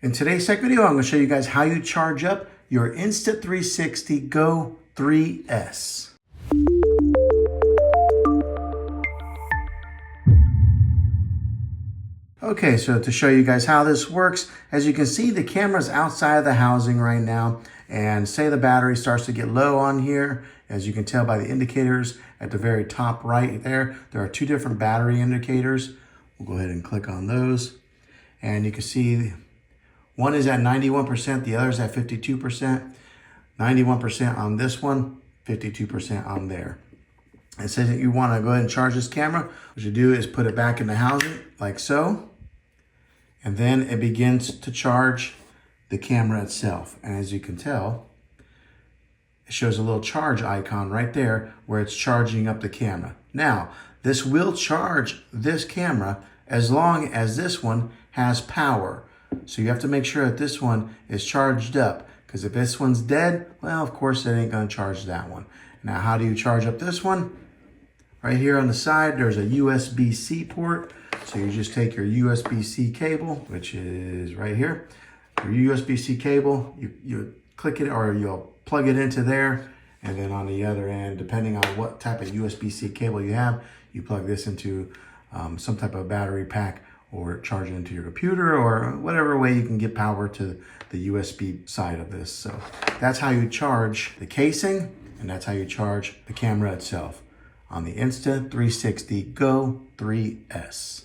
In today's tech video, I'm going to show you guys how you charge up your Insta360 GO 3S. Okay, so to show you guys how this works, as you can see, the camera's outside of the housing right now, and say the battery starts to get low on here. As you can tell by the indicators at the very top right there are two different battery indicators. We'll go ahead and click on those, and you can see one is at 91%, the other is at 52%. 91% on this one, 52% on there. It says that you want to go ahead and charge this camera. What you do is put it back in the housing, like so. And then it begins to charge the camera itself. And as you can tell, it shows a little charge icon right there where it's charging up the camera. Now, this will charge this camera as long as this one has power. So you have to make sure that this one is charged up, because if this one's dead, well, of course it ain't gonna charge that one. Now, how do you charge up this one? Right here on the side, there's a USB-C port. So you just take your USB-C cable, which is right here. Your USB-C cable, you click it, or you'll plug it into there. And then on the other end, depending on what type of USB-C cable you have, you plug this into some type of battery pack, or charge it into your computer, or whatever way you can get power to the USB side of this. So that's how you charge the casing, and that's how you charge the camera itself on the Insta360 GO 3S.